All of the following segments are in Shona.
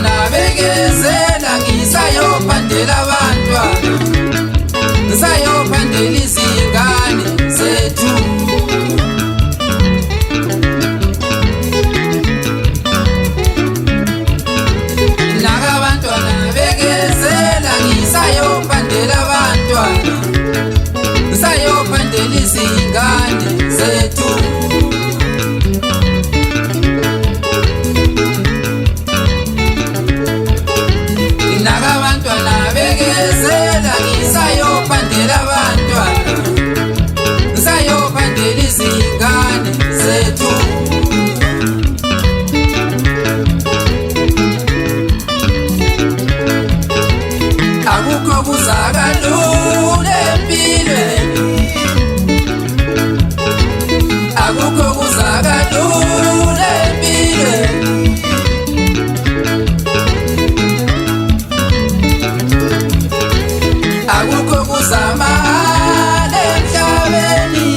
nabekezela ngisayophandela abantwana, ngisayophandela izingane zethu. Nakabantwana bekezela ngisayophandela abantwana, ngisayophandela izingane zethu. Nakabantwana bekezela ngisayophandela abantwana, ngisayophandela izingane zethu. Akukho kuzakalula empilweni, akukho kuzakalula empilweni. Akukho kuzamahhala emhlabeni,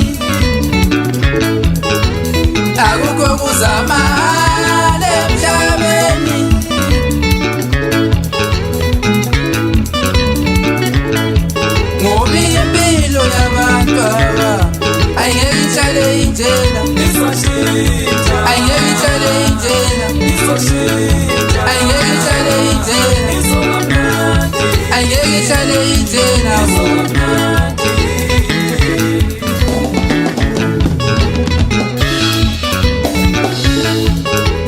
akukho kuzamahhala emhlabeni. Ngoba impilo yabantu aba ayingeke ihlale injena, ayingeke ihlale injena, ayingeke ihlale injena, ayingeke ihlale injena.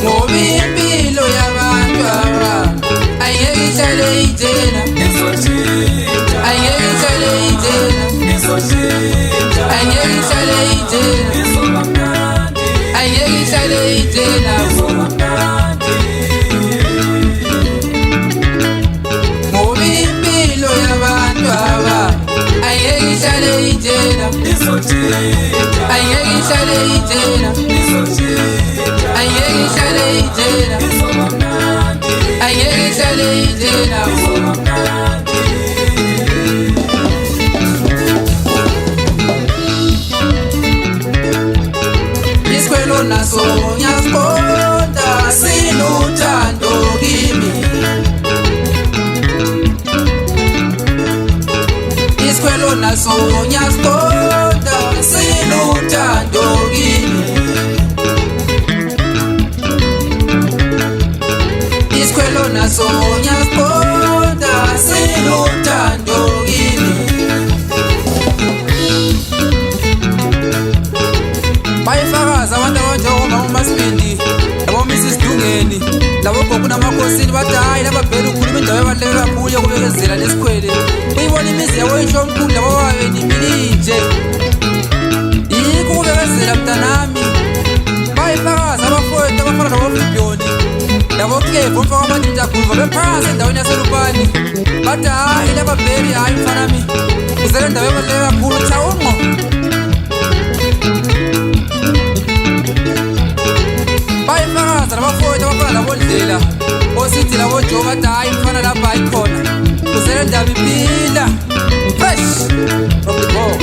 Ngoba impilo yabantu aba ayingeke ihlale injena, ayingeke ihlale injena, ayingeke ihlale injena, ayingeke ihlale injena. Ngoba impilo yabantu aba ayingeke ihlale injena, ayingeke ihlale injena, ayingeke ihlale injena, ayingeke ihlale injena. Isikwelo naso ngiyasiqonda siluthando kimi, isikwelo naso ngiyasiqonda siluthando kimi, isikwelo naso ngiyasiqonda siluthando kimi. Bayifakaza abantu abanjengoba uMasibindi labo Mrs Dungeni labo gogo namakhosini bathi hayi lababhela ukhuluma indawo ebaluleke kakhulu yokubekezela lesikhwele. Uyibona imizi yabo isho omkhulu labo babeni milinje, yikho ukubekezela mntanami. Bayifakaza abafowethu abafana nabo Vibyoni labo Clevo mfaka amadinjakhuluva bephansi endaweni yaseLupani bathi hayi lababheli hayi mfanami uzele indawo ebaluleke kakhulu thawunqo. Bayifakaza nabafowethu abafana labo Ndlela osithi labo Jo bathi hayi mfana lapha ayikhona uzele indaba iphila fresh from the box.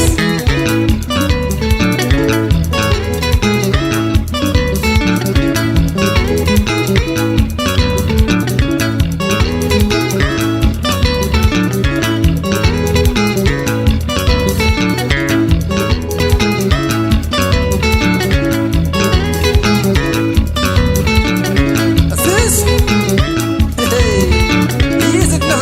Easy, no,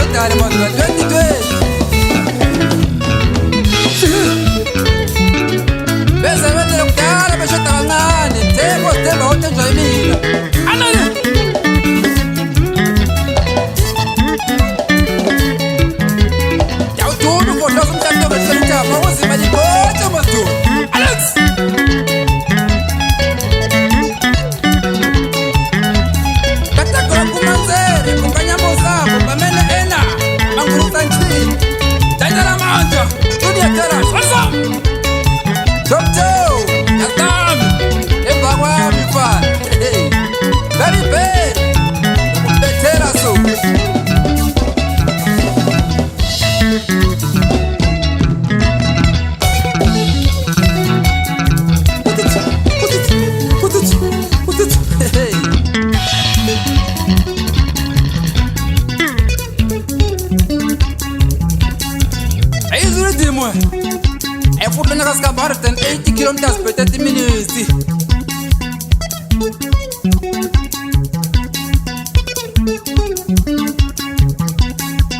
Efuthlana kasikamba 180 kilometers per 30 minutes.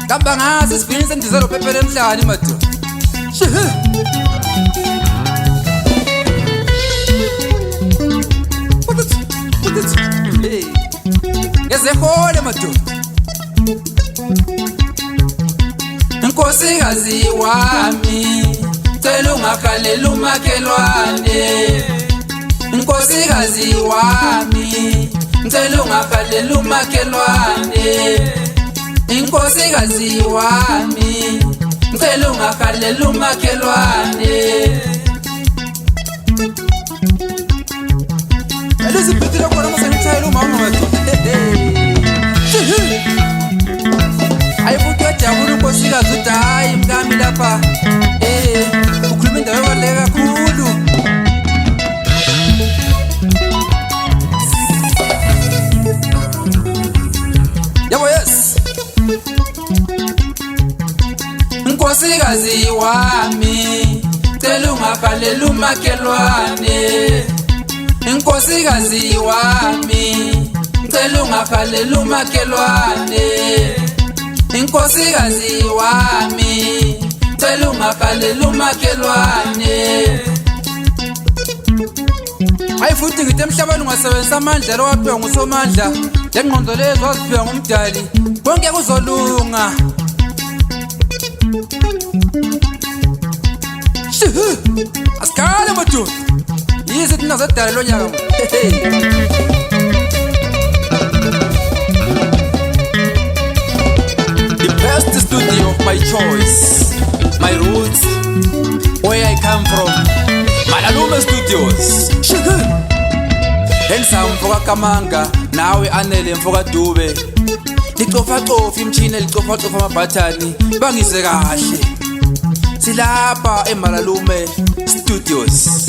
Kamba ngazi isivinini sendizelo phephe emhlani madu. Hey. Ngezehole madu. Nkosikazi wami cela ungakhalela umakhelwane. Nkosikazi wami cela ungakhalela umakhelwane. Nkosikazi wami cela ungakhalela umakhelwane. Elizibhithile khona masengithayela umama wethu. Ayifuthi yajabula unkosikazi uthi hayi mkami lapha ukhuluma indawo ebaluleke kakhulu. Yabo yes. Nkosikazi wami cela ungakhalela umakhelwane. Nkosikazi wami cela ungakhalela umakhelwane. Nkosikazi wami cela ungakhalela umakhelwane. Ayifuthi ngithi emhlabeni ungasebenzisa amandla lowaphiwa ngusomandla lengqondo lezo waziphiwa ngumdali konke kuzolunga. Asikhale madoda yize thina zedala lo nyaka. The best studio of my choice, my roots, where I come from, Malalume Studios. Handsome mfoka Kamanga, nawe Anele mfoka Dube. Licofa imchine licofa amabhathani bangise kahle. Silapha eMalalume Studios.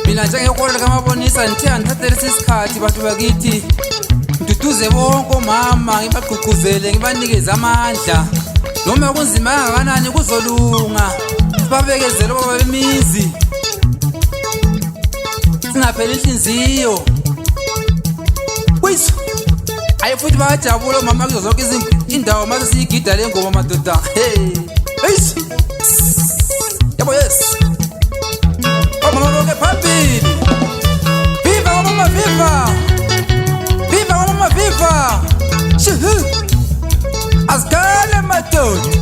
Mina njengekoleka kamabonisa ngithe ngithathe lesi sikhathi bathu bakithi ngiduduze bonke omama ngibagqugquzele ngibanikeze amandla noma kunzima kangakanani kuzolunga Asibabekezele baba bemizi singapheli inhliziyo wiso ayi futhi bayajabula mama kuzo zonke indawo mase siyigida le ngoma madoda hey eish yabo yes mama bonke phambili viva mama viva viva mama viva shihu azgale madoda